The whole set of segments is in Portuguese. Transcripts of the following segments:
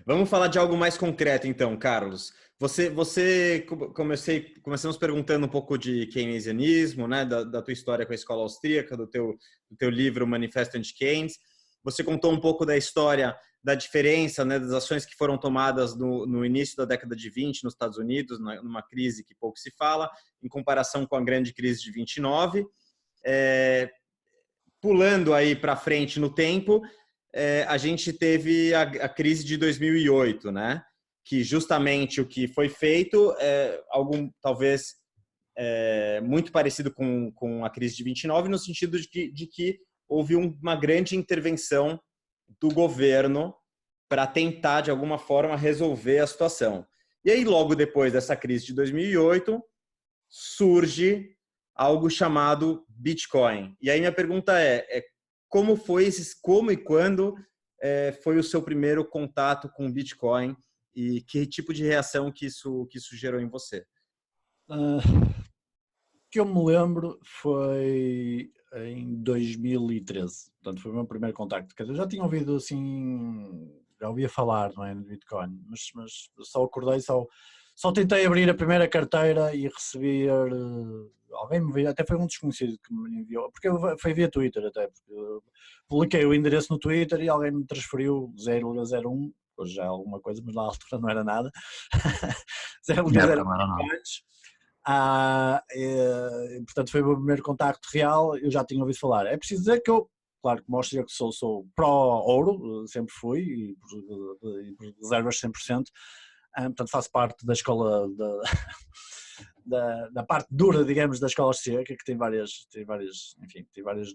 Vamos falar de algo mais concreto, então, Carlos. Começamos perguntando um pouco de keynesianismo, né, da tua história com a escola austríaca, do teu livro Manifesto Anti-Keynes. Você contou um pouco da história da diferença, né, das ações que foram tomadas no início da década de 20 nos Estados Unidos, numa crise que pouco se fala, em comparação com a grande crise de 29. Pulando aí para frente no tempo, a gente teve a crise de 2008, né? Que justamente o que foi feito é algo talvez muito parecido com a crise de 29, no sentido de que houve uma grande intervenção do governo para tentar, de alguma forma, resolver a situação. E aí, logo depois dessa crise de 2008, surge algo chamado Bitcoin. E aí minha pergunta como e quando foi o seu primeiro contato com Bitcoin e que tipo de reação que isso gerou em você? Que eu me lembro foi em 2013, portanto foi o meu primeiro contacto. Quer dizer, eu já tinha ouvido assim, já ouvia falar, não é, de Bitcoin, mas só acordei, só tentei abrir a primeira carteira e receber, alguém me veio, até foi um desconhecido que me enviou, porque foi via Twitter até, porque eu publiquei o endereço no Twitter e alguém me transferiu 0,01, hoje já é alguma coisa, mas na altura não era nada, 0,01 portanto foi o meu primeiro contacto real, eu já tinha ouvido falar. É preciso dizer que eu, claro que mostro que sou pró-ouro, sempre fui, e por reservas 100%, portanto faço parte da escola, da parte dura, digamos, da escola austríaca, que tem várias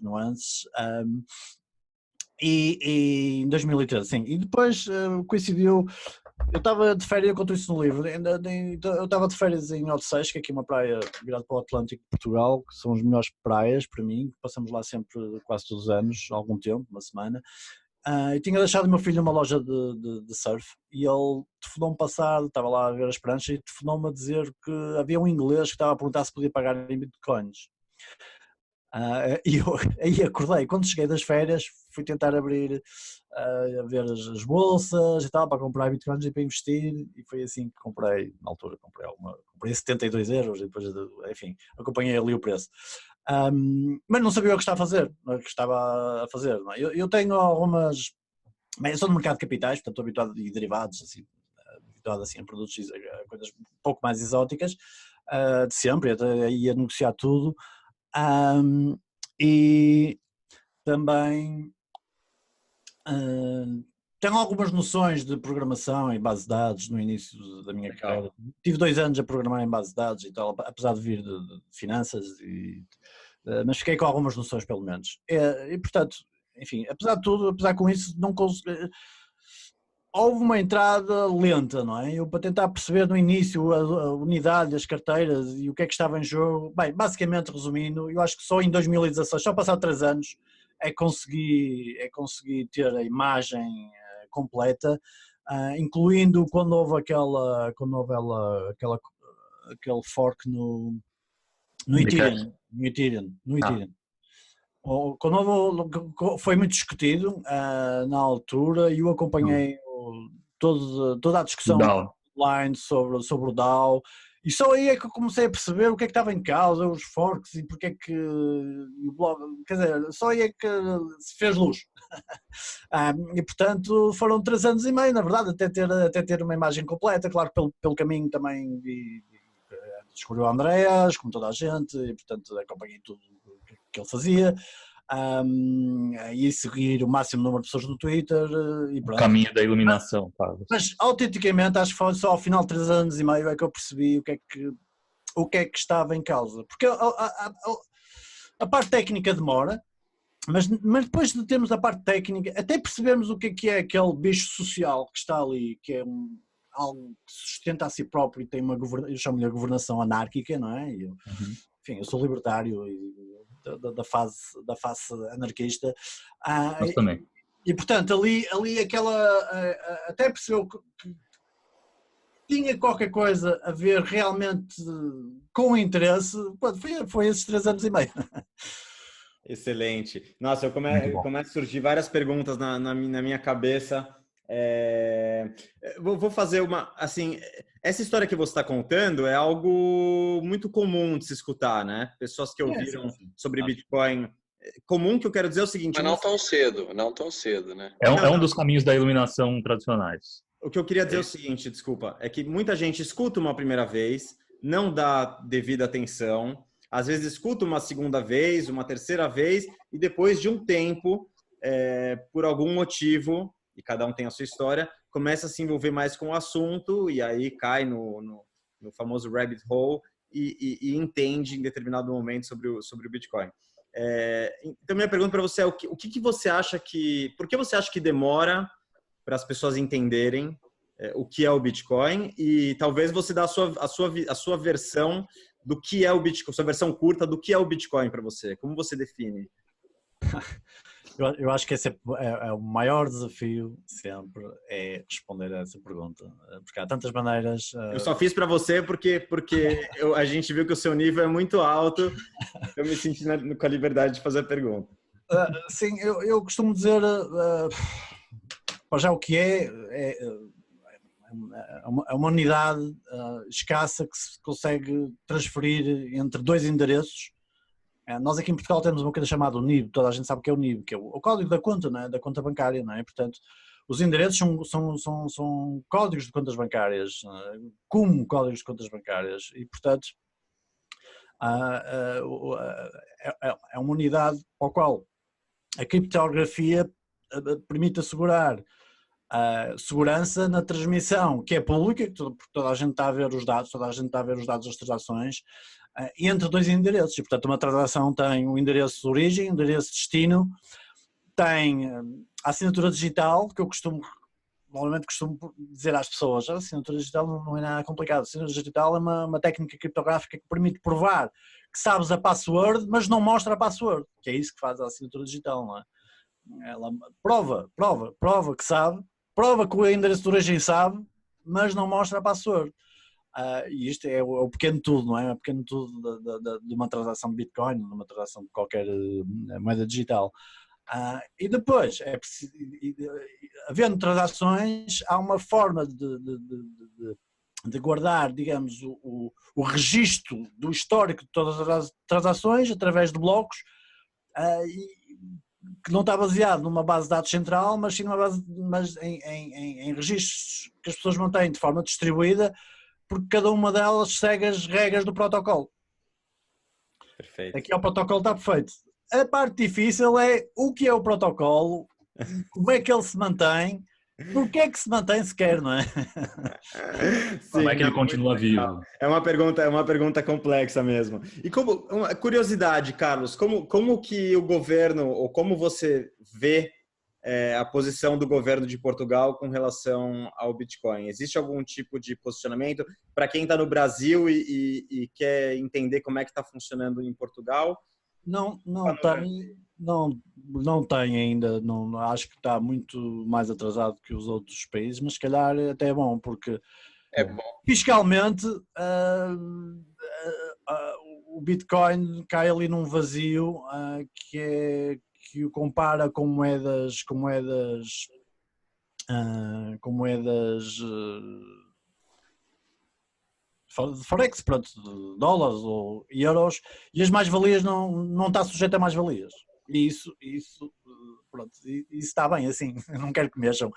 nuances. E em 2013, sim, e depois coincidiu, eu estava de férias, eu conto isso no livro, eu estava de férias em Odeceios, que é aqui uma praia virada para o Atlântico de Portugal, que são as melhores praias para mim, passamos lá sempre quase todos os anos, algum tempo, uma semana, e tinha deixado o meu filho numa loja de surf, e ele telefonou-me passado, estava lá a ver as pranchas, e telefonou-me a dizer que havia um inglês que estava a perguntar se podia pagar em bitcoins. E eu aí acordei, quando cheguei das férias fui tentar abrir, a ver as bolsas e tal, para comprar bitcoins e para investir, e foi assim que comprei, na altura comprei 72 euros e depois, enfim, acompanhei ali o preço. Mas não sabia o que estava a fazer. Não é? Eu tenho algumas, bem, eu sou do mercado de capitais, portanto estou habituado a derivados, assim, habituado assim, a produtos, a coisas um pouco mais exóticas, de sempre, até ia negociar tudo. E também tenho algumas noções de programação em base de dados no início da minha carreira. Tive 2 anos a programar em base de dados e tal, apesar de vir de finanças, mas fiquei com algumas noções pelo menos. E portanto, enfim, apesar de tudo, apesar com isso, não consegui. Houve uma entrada lenta, não é? Eu, para tentar perceber no início a unidade, as carteiras e o que é que estava em jogo, bem, basicamente resumindo, eu acho que só em 2016, só passado 3 anos, consegui ter a imagem completa, incluindo quando houve aquele fork no Ethereum. Foi muito discutido na altura e eu acompanhei toda a discussão online sobre o DAO, e só aí é que eu comecei a perceber o que é que estava em causa, os forks e porque é que o blog, quer dizer, só aí é que se fez luz. E portanto foram 3 anos e meio, na verdade, até ter uma imagem completa. Claro que pelo caminho também descobri o Andreas, como toda a gente, e portanto acompanhei tudo que ele fazia. E seguir o máximo número de pessoas no Twitter e pronto. O caminho da iluminação, Carlos. Mas autenticamente acho que foi só ao final de 3 anos e meio é que eu percebi o que é que estava em causa, porque a parte técnica demora, mas depois de termos a parte técnica, até percebermos o que é aquele bicho social que está ali, que é algo que sustenta a si próprio e tem eu chamo-lhe a governação anárquica, não é? Enfim, eu sou libertário da face anarquista. Nós também. E portanto ali até percebeu que tinha qualquer coisa a ver realmente com interesse. Foi esses 3 anos e meio. Excelente. Nossa, começa a surgir várias perguntas na minha cabeça Vou fazer uma, assim, essa história que você está contando é algo muito comum de se escutar, né? Pessoas que ouviram Sim. sobre Bitcoin. Comum que eu quero dizer é o seguinte... Mas não tão cedo, não tão cedo, né? É um dos caminhos da iluminação tradicionais. O que eu queria dizer é o seguinte, desculpa, é que muita gente escuta uma primeira vez, não dá devida atenção, às vezes escuta uma segunda vez, uma terceira vez, e depois de um tempo, por algum motivo, e cada um tem a sua história, começa a se envolver mais com o assunto, e aí cai no famoso rabbit hole, e entende em determinado momento sobre o Bitcoin. Então, minha pergunta para você é, o que você acha por que você acha que demora para as pessoas entenderem o que é o Bitcoin, e talvez você dê a sua versão do que é o Bitcoin, sua versão curta do que é o Bitcoin para você. Como você define? Eu acho que esse é o maior desafio sempre, é responder a essa pergunta, porque há tantas maneiras. Eu só fiz para você porque a gente viu que o seu nível é muito alto, eu me senti com a liberdade de fazer a pergunta. Sim, eu costumo dizer, já o que é uma unidade escassa que se consegue transferir entre dois endereços. Nós aqui em Portugal temos uma coisa chamada o NIB, toda a gente sabe o que é o NIB, que é o código da conta, não é? Da conta bancária, não é? Portanto, os endereços são códigos de contas bancárias, como códigos de contas bancárias, e portanto é uma unidade ao qual a criptografia permite assegurar a segurança na transmissão, que é pública, porque toda a gente está a ver os dados, das transações, entre dois endereços, e portanto uma transação tem um endereço de origem, um endereço de destino, tem a assinatura digital, que eu normalmente costumo dizer às pessoas, a assinatura digital não é nada complicado, a assinatura digital é uma técnica criptográfica que permite provar que sabes a password, mas não mostra a password, que é isso que faz a assinatura digital, não é? Ela prova que sabe, prova que o endereço de origem sabe, mas não mostra a password. E isto é o pequeno tudo, não é? É o pequeno tudo de uma transação de Bitcoin, de uma transação de qualquer moeda digital. E depois, havendo transações, há uma forma de guardar, digamos, o registro do histórico de todas as transações através de blocos, que não está baseado numa base de dados central, mas sim em registros que as pessoas mantêm de forma distribuída, porque cada uma delas segue as regras do protocolo. Perfeito. Aqui o protocolo está perfeito. A parte difícil é o que é o protocolo, como é que ele se mantém, porque é que se mantém sequer, não é? Sim, como é que ele continua vivo? É uma pergunta complexa mesmo. E uma curiosidade, Carlos, como que o governo, ou como você vê a posição do governo de Portugal com relação ao Bitcoin? Existe algum tipo de posicionamento para quem está no Brasil e quer entender como é que está funcionando em Portugal? Não tem ainda, não, acho que está muito mais atrasado que os outros países, mas se calhar até é bom, porque É bom. fiscalmente o Bitcoin cai ali num vazio que o compara com moedas de Forex, pronto, de dólares ou euros, e as mais-valias não está sujeito a mais-valias. E isso está bem assim, eu não quero que mexam.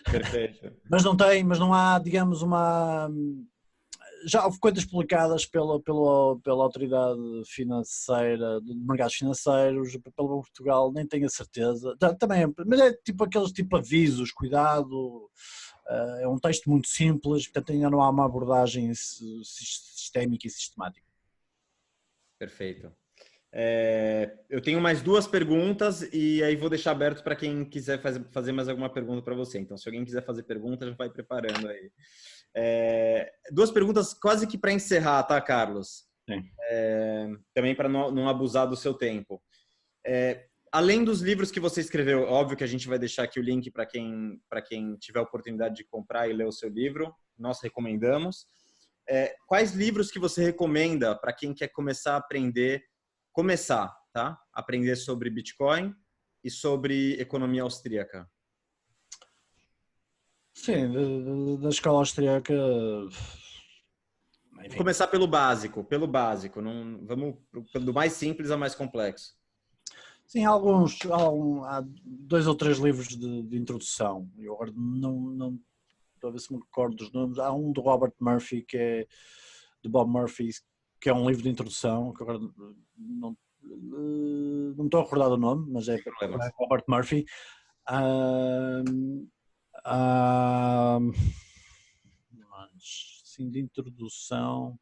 Perfeito. Mas não há, digamos, já houve contas publicadas pela autoridade financeira, de mercados financeiros, pelo Portugal, nem tenho a certeza, também, mas é tipo aqueles tipo avisos, cuidado. É um texto muito simples, portanto ainda não há uma abordagem sistémica e sistemática. Perfeito. Eu tenho mais duas perguntas e aí vou deixar aberto para quem quiser fazer mais alguma pergunta para você. Então, se alguém quiser fazer pergunta, já vai preparando aí. Duas perguntas quase que para encerrar, tá, Carlos? Sim. Também para não abusar do seu tempo. Além dos livros que você escreveu, óbvio que a gente vai deixar aqui o link para quem tiver a oportunidade de comprar e ler o seu livro, nós recomendamos. Quais livros que você recomenda para quem quer começar a aprender sobre Bitcoin e sobre economia austríaca? Sim, da escola austríaca. Vou Enfim. começar pelo básico. Não, vamos do mais simples ao mais complexo. Sim, há 2 ou 3 livros de introdução. Eu agora não estou a ver se me recordo dos nomes. Há um do Robert Murphy, de Bob Murphy, que é um livro de introdução, que agora não me estou a recordar do nome, mas é Robert Murphy. Mas, sim, de introdução.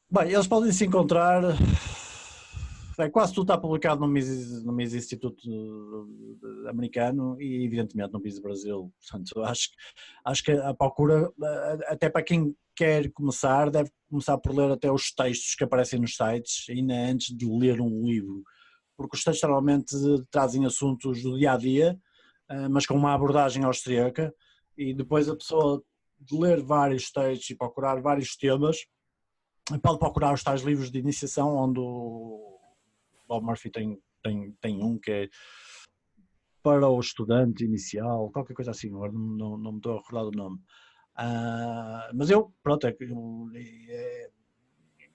Bem, eles podem se encontrar. Quase tudo está publicado no Mises Instituto americano e, evidentemente, no Mises Brasil. Portanto, acho que a procura, até para quem quer começar, deve começar por ler até os textos que aparecem nos sites, ainda antes de ler um livro. Porque os textos normalmente trazem assuntos do dia a dia, mas com uma abordagem austríaca, e depois a pessoa de ler vários textos e procurar vários temas, pode procurar os tais livros de iniciação, onde o Bob Murphy tem um que é para o estudante inicial, qualquer coisa assim, agora não me estou a recordar do nome. Mas pronto,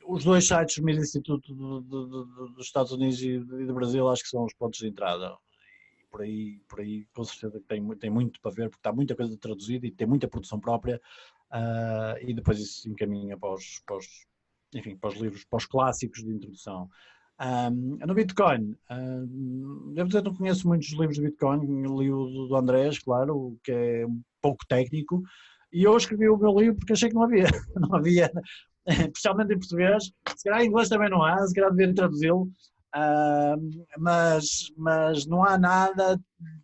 os 2 sites do mesmo Instituto dos Estados Unidos e do Brasil acho que são os pontos de entrada. E por aí com certeza tem muito para ver, porque está muita coisa traduzida e tem muita produção própria, e depois isso encaminha para os livros, para os clássicos de introdução. No Bitcoin, devo dizer que não conheço muitos livros de Bitcoin, li o do Andrés, claro, que é um pouco técnico, e eu escrevi o meu livro porque achei que não havia, especialmente em português, se calhar em inglês também não há, se calhar devia traduzi-lo, mas não há nada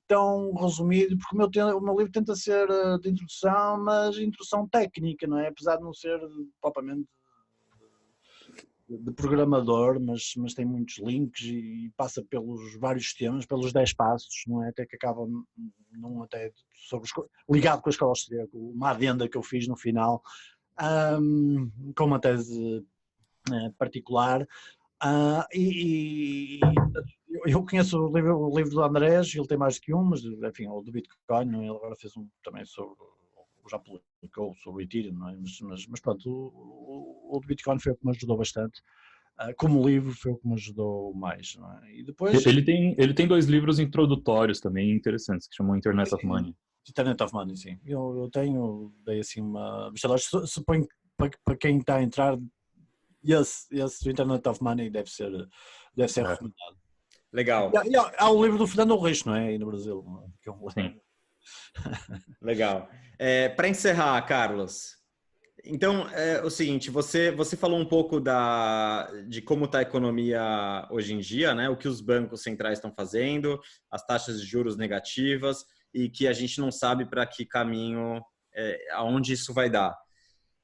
tão resumido, porque o meu livro tenta ser de introdução, mas introdução técnica, não é? Apesar de não ser propriamente de programador, mas tem muitos links e passa pelos vários temas, pelos 10 passos, não é? Até que acaba até ligado com a escola austríaca, uma adenda que eu fiz no final, com uma tese particular. Eu conheço o livro do Andrés, ele tem mais do que um, mas enfim, o do Bitcoin, ele agora fez um também já publicou sobre o Ethereum, não é? Mas pronto, o do Bitcoin foi o que me ajudou bastante. Como livro foi o que me ajudou mais, não é? E depois... Ele tem 2 livros introdutórios também interessantes, que chamam Internet of Money. Internet of Money, sim. Eu dei assim uma... Suponho para quem está a entrar, esse Internet of Money deve ser recomendado. Legal. E há o livro do Fernando Rich, não é? Aí no Brasil. Que é Sim. Legal. Para encerrar, Carlos, então é o seguinte, você falou um pouco de como está a economia hoje em dia, né? O que os bancos centrais estão fazendo, as taxas de juros negativas e que a gente não sabe para que caminho, aonde isso vai dar.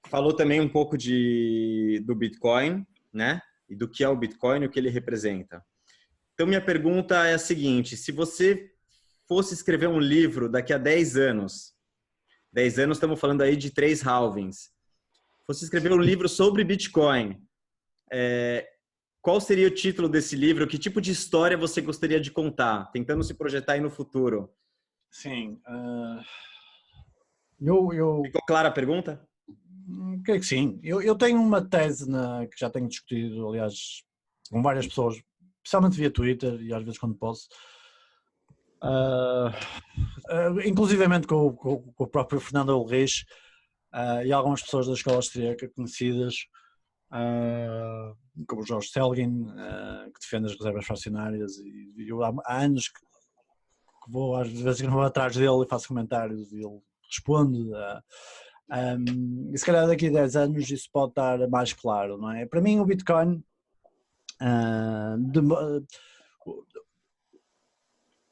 Falou também um pouco do Bitcoin, né? E do que é o Bitcoin e o que ele representa. Então, minha pergunta é a seguinte, se você fosse escrever um livro daqui a 10 anos, 10 anos estamos falando aí de 3 halvings, fosse escrever um livro sobre Bitcoin, qual seria o título desse livro? Que tipo de história você gostaria de contar, tentando se projetar aí no futuro? Sim. Ficou clara a pergunta? Creio que sim. Eu tenho uma tese que já tenho discutido, aliás, com várias pessoas, especialmente via Twitter e às vezes quando posso, inclusivamente com o próprio Fernando Ulrich e algumas pessoas da escola austríaca conhecidas, como o Jorge Selgin, que defende as reservas fracionárias, e eu há anos que vou, às vezes que não vou atrás dele e faço comentários e ele responde. E se calhar daqui a 10 anos isso pode estar mais claro, não é? Para mim o Bitcoin,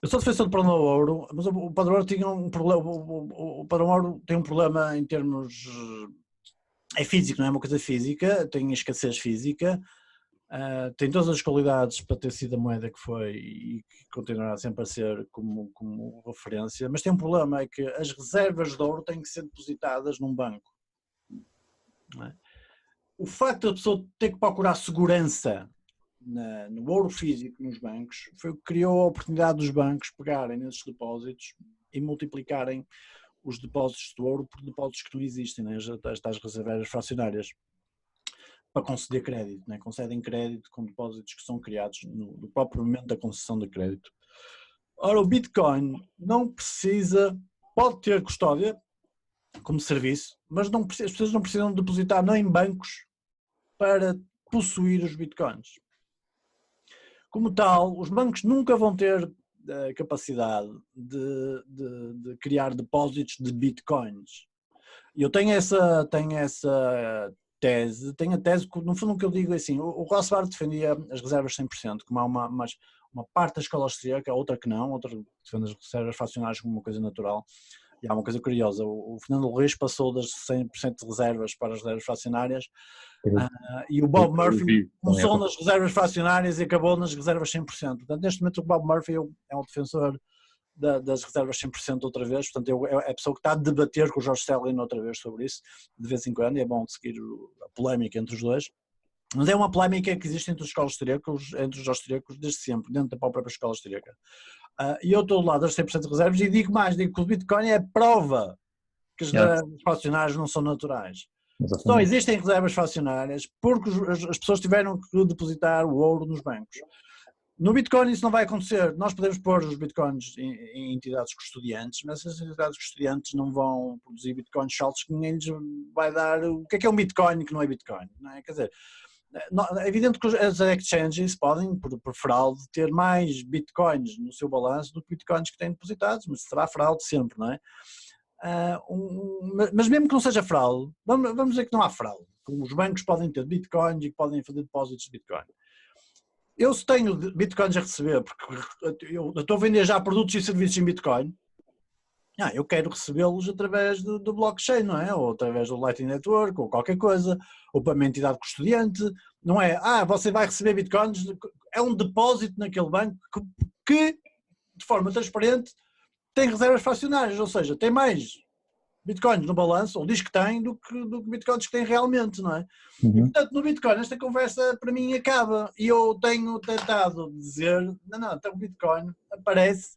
eu sou defensor do padrão ouro, mas o padrão ouro tinha um problema, o padrão ouro tem um problema em termos, é físico, não é uma coisa física, tem escassez física, tem todas as qualidades para ter sido a moeda que foi e que continuará sempre a ser como referência, mas tem um problema, é que as reservas de ouro têm que ser depositadas num banco. Não é? O facto da pessoa ter que procurar segurança no ouro físico nos bancos foi o que criou a oportunidade dos bancos pegarem nesses depósitos e multiplicarem os depósitos de ouro por depósitos que não existem, né? As tais reservas fracionárias, para conceder crédito, né? Concedem crédito com depósitos que são criados no próprio momento da concessão de crédito. Ora, o Bitcoin não precisa, pode ter custódia como serviço, mas não, as pessoas não precisam depositar nem em bancos para possuir os Bitcoins. Como tal, os bancos nunca vão ter a capacidade de criar depósitos de Bitcoins. E eu tenho essa tese, tenho a tese que, no fundo, o que eu digo é assim, o Rothbard defendia as reservas 100%, como há uma parte da escola austríaca, outra que não, outra defende as reservas fracionárias como uma coisa natural. E há uma coisa curiosa, o Fernando Luís passou das 100% de reservas para as reservas fracionárias e o Bob Murphy começou nas reservas fracionárias e acabou nas reservas 100%. Portanto, neste momento o Bob Murphy é um defensor das reservas 100% outra vez, portanto é a pessoa que está a debater com o George Stelling outra vez sobre isso, de vez em quando, e é bom seguir a polémica entre os dois. Mas é uma polémica que existe entre os austríacos desde sempre, dentro da própria escola austríaca. E eu estou do lado das 100% de reservas e digo que o Bitcoin é a prova que as reservas fracionárias não são naturais. Exatamente. Só existem reservas fracionárias porque as pessoas tiveram que depositar o ouro nos bancos. No Bitcoin isso não vai acontecer. Nós podemos pôr os Bitcoins em entidades custodiantes, mas essas entidades custodiantes não vão produzir Bitcoins saltos que ninguém lhes vai dar. O que é um Bitcoin e que não é Bitcoin? Não é? Quer dizer, é evidente que as exchanges podem, por fraude, ter mais bitcoins no seu balanço do que bitcoins que têm depositados, mas será fraude sempre, não é? Mas mesmo que não seja fraude, vamos dizer que não há fraude, como os bancos podem ter bitcoins e que podem fazer depósitos de bitcoin. Eu se tenho bitcoins a receber, porque eu estou a vender já produtos e serviços em bitcoin, eu quero recebê-los através do blockchain, não é? Ou através do Lightning Network, ou qualquer coisa, ou para uma entidade custodiante, não é? Você vai receber bitcoins, é um depósito naquele banco que de forma transparente, tem reservas fracionárias, ou seja, tem mais bitcoins no balanço, ou diz que tem, do que bitcoins que tem realmente, não é? E, portanto, no Bitcoin, esta conversa para mim acaba, e eu tenho tentado dizer, então o Bitcoin aparece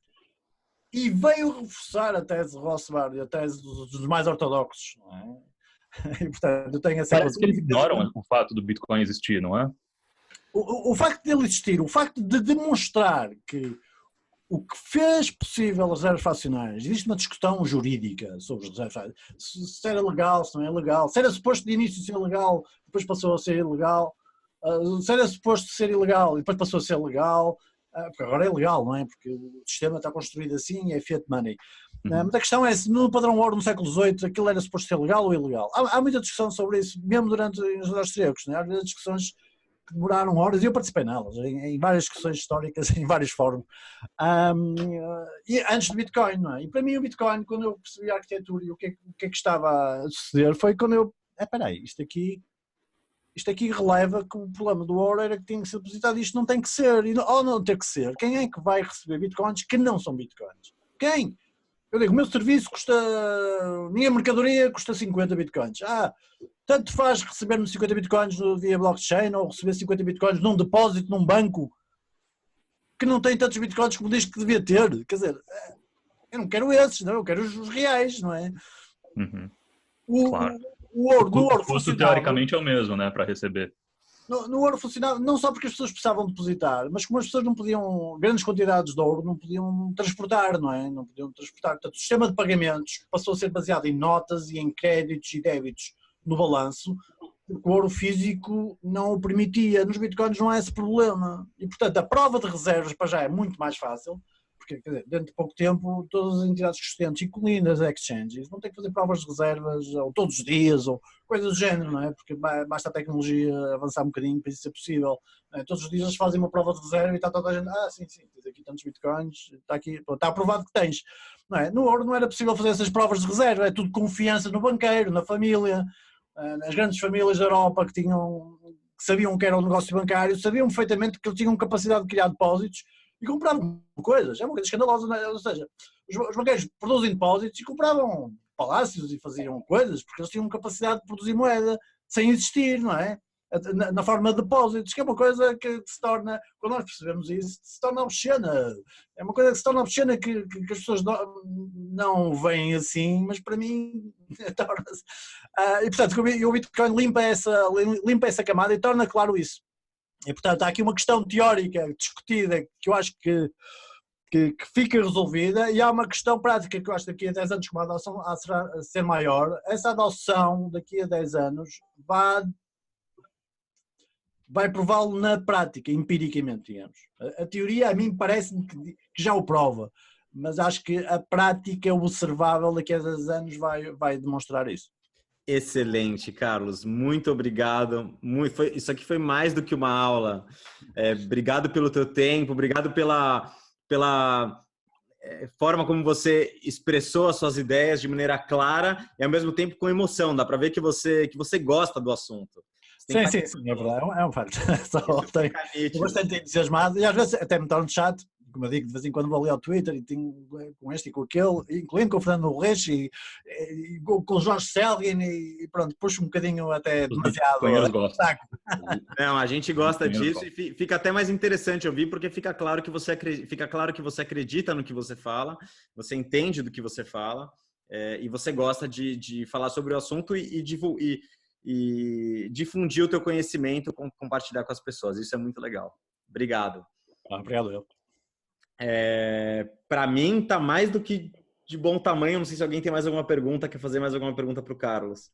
e veio reforçar a tese de Rothbard e a tese dos mais ortodoxos, não é? E, portanto, eu tenho essa Parece que eles ignoram o fato do Bitcoin existir, não é? O facto de ele existir, o facto de demonstrar que o que fez possível as reservas fracionárias, existe uma discussão jurídica sobre as reservas fracionárias, se era legal, se não é legal, se era suposto de início ser legal, depois passou a ser ilegal, se era suposto ser ilegal e depois passou a ser legal, porque agora é legal, não é? Porque o sistema está construído assim e é fiat money. Mas a questão é se no padrão ouro no século XVIII aquilo era suposto ser legal ou ilegal. Há muita discussão sobre isso, mesmo durante os austríacos, não é? Há muitas discussões que demoraram horas e eu participei nelas, em várias discussões históricas, em vários fóruns, e antes do Bitcoin, não é? E para mim o Bitcoin, quando eu percebi a arquitetura e o que é que estava a suceder, foi quando eu, espera aí, isto aqui releva que o problema do ouro era que tinha que ser depositado, isto não tem que ser, ou não tem que ser, quem é que vai receber Bitcoins que não são Bitcoins? Quem? Eu digo, o meu serviço custa, minha mercadoria custa 50 Bitcoins. Tanto faz receber-me 50 Bitcoins via blockchain ou receber 50 Bitcoins num depósito, num banco que não tem tantos Bitcoins como diz que devia ter. Quer dizer, eu não quero esses, não, eu quero os reais, não é? Claro. O ouro, no ouro o custo teoricamente é o mesmo, né, para receber. No ouro funcionava não só porque as pessoas precisavam depositar, mas como as pessoas não podiam, grandes quantidades de ouro, não podiam transportar, não é? Não podiam transportar. Portanto, o sistema de pagamentos passou a ser baseado em notas e em créditos e débitos no balanço, porque o ouro físico não o permitia. Nos bitcoins não há esse problema. E, portanto, a prova de reservas para já é muito mais fácil, porque, quer dizer, dentro de pouco tempo, todas as entidades custodiantes, incluindo as exchanges, vão ter que fazer provas de reservas ou todos os dias, ou coisas do género, não é? Porque basta a tecnologia avançar um bocadinho para isso ser possível. Todos os dias eles fazem uma prova de reserva e está toda a gente, sim, tens aqui tantos bitcoins, está aprovado que tens. Não é? No ouro não era possível fazer essas provas de reserva, é tudo confiança no banqueiro, na família. As grandes famílias da Europa que sabiam o que era o negócio bancário, sabiam perfeitamente que eles tinham capacidade de criar depósitos e compravam coisas, é uma coisa escandalosa, não é? Ou seja, os banqueiros produzem depósitos e compravam palácios e faziam coisas, porque eles tinham capacidade de produzir moeda sem existir, não é? na forma de depósitos, que é uma coisa que se torna, quando nós percebemos isso, se torna obscena. É uma coisa que se torna obscena que as pessoas não veem assim, mas para mim torna-se. E portanto, o Bitcoin limpa essa camada e torna claro isso. E portanto, há aqui uma questão teórica discutida que eu acho que fica resolvida, e há uma questão prática que eu acho que daqui a 10 anos, como a adoção a ser maior, essa adoção daqui a 10 anos vai prová-lo na prática, empiricamente, digamos. A teoria, a mim, parece-me que já o prova, mas acho que a prática observável daqui a 10 anos vai demonstrar isso. Excelente, Carlos. Muito obrigado. Isso aqui foi mais do que uma aula. Obrigado pelo teu tempo, obrigado pela forma como você expressou as suas ideias de maneira clara e ao mesmo tempo com emoção. Dá para ver que você gosta do assunto. Sim, é verdade, é um facto. Estou bastante entusiasmado e às vezes até me torno chato, como eu digo, de vez em quando vou ali ao Twitter e tenho com este e com aquele, incluindo com o Fernando Reis e com o Jorge Selgin e pronto, puxo um bocadinho até demasiado. Não, a gente gosta disso e fica até mais interessante ouvir, porque fica claro que você acredita no que você fala, você entende do que você fala e você gosta de falar sobre o assunto e difundir o teu conhecimento, compartilhar com as pessoas. Isso é muito legal. Obrigado. Obrigado, eu. Para mim, tá mais do que de bom tamanho. Não sei se alguém tem mais alguma pergunta, quer fazer mais alguma pergunta para o Carlos.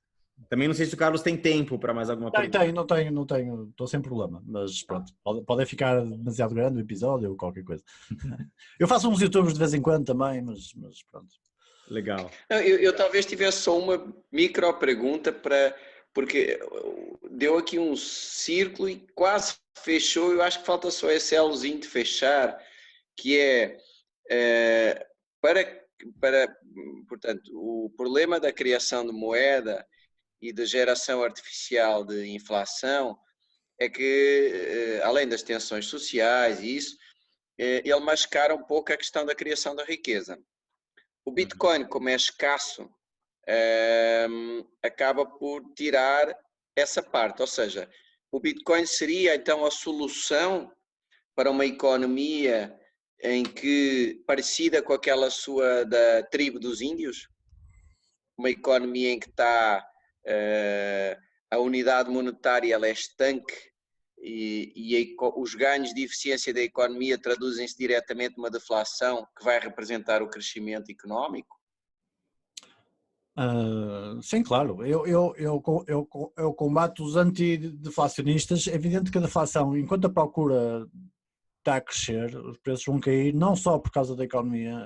Também não sei se o Carlos tem tempo para mais alguma pergunta. Não tenho, estou sem problema, mas pronto, pode ficar demasiado grande o episódio ou qualquer coisa. Eu faço uns YouTubers de vez em quando também, mas pronto. Legal. Eu talvez tivesse só uma micro pergunta porque deu aqui um círculo e quase fechou. Eu acho que falta só esse elozinho de fechar, que portanto, o problema da criação de moeda e da geração artificial de inflação é que, além das tensões sociais e isso, ele mascara um pouco a questão da criação da riqueza. O Bitcoin, como é escasso, acaba por tirar essa parte, ou seja, o Bitcoin seria então a solução para uma economia em que, parecida com aquela sua da tribo dos índios, uma economia em que está a unidade monetária ela é estanque e os ganhos de eficiência da economia traduzem-se diretamente numa deflação que vai representar o crescimento económico? Sim, claro. Eu combato os antideflacionistas. É evidente que a deflação, enquanto a procura está a crescer, os preços vão cair, não só por causa da economia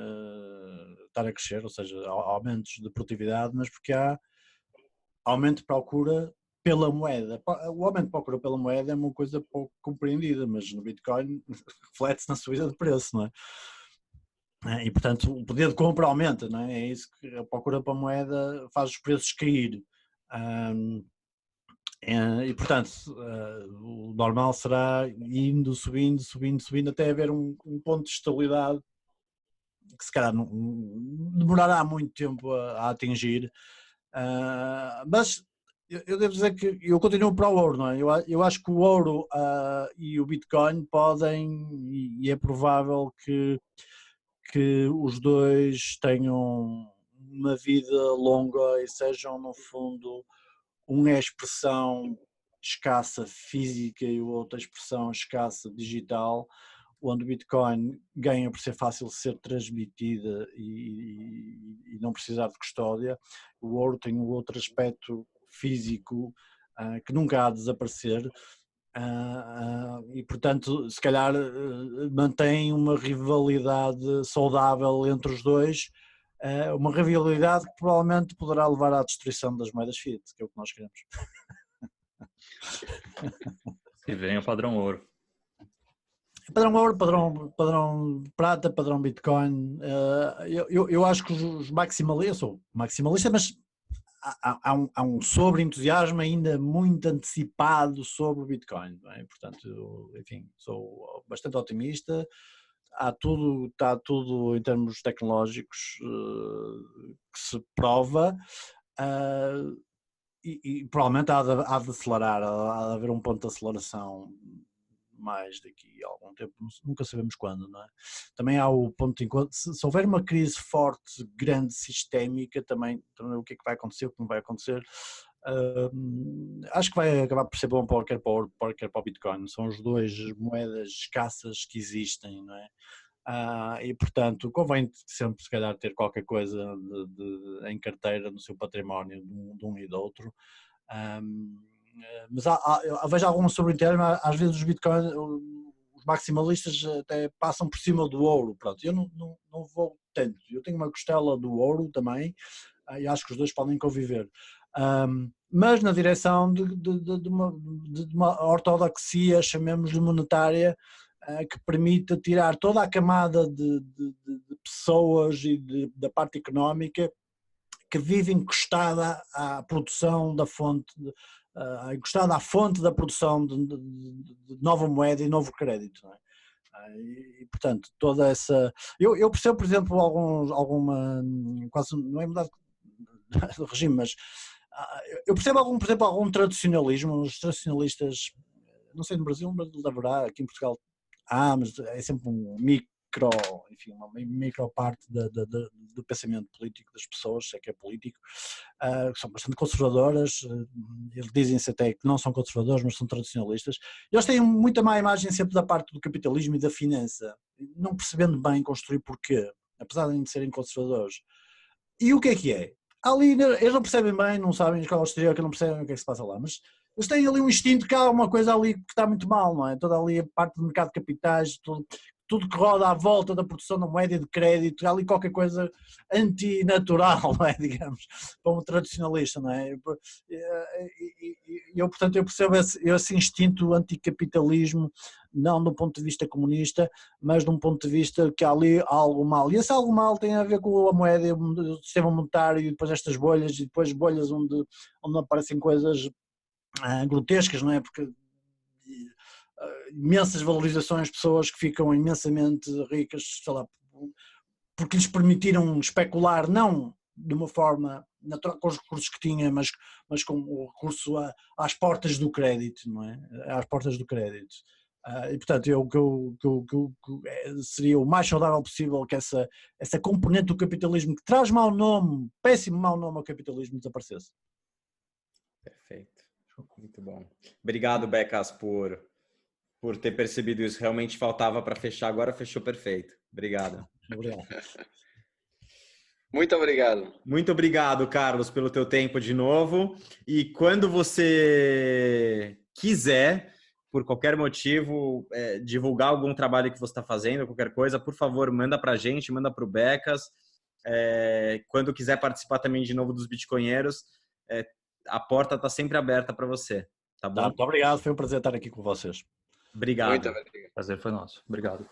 estar a crescer, ou seja, aumentos de produtividade, mas porque há aumento de procura pela moeda. O aumento de procura pela moeda é uma coisa pouco compreendida, mas no Bitcoin reflete-se na subida de preço, não é? E portanto o poder de compra aumenta, não é? É isso que a procura para a moeda faz os preços cair. E portanto o normal será indo, subindo até haver um ponto de estabilidade que se calhar não demorará muito tempo a atingir, mas eu devo dizer que eu continuo para o ouro, não é? Eu acho que o ouro e o Bitcoin podem, e é provável que os dois tenham uma vida longa e sejam no fundo uma expressão escassa física e outra expressão escassa digital, onde o Bitcoin ganha por ser fácil de ser transmitida e não precisar de custódia. O ouro tem um outro aspecto físico que nunca há de desaparecer e portanto se calhar mantém uma rivalidade saudável entre os dois, uma rivalidade que provavelmente poderá levar à destruição das moedas fiat, que é o que nós queremos. E vem o padrão ouro. Padrão ouro, padrão prata, padrão Bitcoin. Eu acho que os maximalistas, eu sou maximalista, mas há um sobre-entusiasmo ainda muito antecipado sobre o Bitcoin. Não é? Portanto, enfim, sou bastante otimista. Está tudo em termos tecnológicos que se prova. E provavelmente há de acelerar, há de haver um ponto de aceleração mais daqui a algum tempo, nunca sabemos quando, não é? Também há o ponto de encontro, se houver uma crise forte, grande, sistémica, também o que é que vai acontecer, o que não vai acontecer, acho que vai acabar por ser bom quer para o Bitcoin, são as duas moedas escassas que existem, não é? E portanto convém sempre se calhar ter qualquer coisa em carteira no seu património de um e do outro. Mas vejo alguma sobre o interno, às vezes os Bitcoin, os maximalistas até passam por cima do ouro, pronto, eu não vou tanto, eu tenho uma costela do ouro também, e acho que os dois podem conviver, mas na direção de uma ortodoxia, chamemos-lhe monetária, que permita tirar toda a camada de pessoas e da parte económica que vive encostada à produção da fonte, encostada à fonte da produção de nova moeda e novo crédito, não é? E portanto toda essa, eu percebo, por exemplo, alguma, quase não é mudado do regime, mas eu percebo por exemplo, algum tradicionalismo. Os tradicionalistas, não sei no Brasil, mas haverá, aqui em Portugal mas é sempre um enfim, uma micro parte do pensamento político das pessoas, se é que é político, que são bastante conservadoras, eles dizem-se até que não são conservadores, mas são tradicionalistas. Eles têm muita má imagem sempre da parte do capitalismo e da finança, não percebendo bem construir porquê, apesar de serem conservadores. E o que é? Ali, eles não percebem bem, não sabem a escola exterior, que não percebem o que é que se passa lá, mas eles têm ali um instinto que há uma coisa ali que está muito mal, não é? Toda ali a parte do mercado de capitais, tudo que roda à volta da produção da moeda e de crédito, há ali qualquer coisa antinatural, não é? Digamos, para um tradicionalista, não é? Portanto, eu percebo esse instinto anticapitalismo, não do ponto de vista comunista, mas de um ponto de vista que há ali algo mal. E esse algo mal tem a ver com a moeda, o sistema monetário, e depois estas bolhas, e depois bolhas onde aparecem coisas grotescas, não é? Porque imensas valorizações, pessoas que ficam imensamente ricas, sei lá, porque lhes permitiram especular, não de uma forma natural com os recursos que tinha, mas com o recurso às portas do crédito, não é? Às portas do crédito. E portanto, seria o mais saudável possível que essa componente do capitalismo que traz mau nome, péssimo mau nome ao capitalismo, desaparecesse. Perfeito. Muito bom. Obrigado, Becas, por ter percebido isso. Realmente faltava para fechar, agora fechou perfeito. Obrigado. Obrigado. Muito obrigado. Muito obrigado, Carlos, pelo teu tempo de novo. E quando você quiser, por qualquer motivo, divulgar algum trabalho que você está fazendo, qualquer coisa, por favor, manda para a gente, manda para o Becas. Quando quiser participar também de novo dos Bitcoinheiros, a porta está sempre aberta para você, tá bom? Muito obrigado, foi um prazer estar aqui com vocês. Obrigado. Muito obrigado. Prazer foi nosso. Obrigado.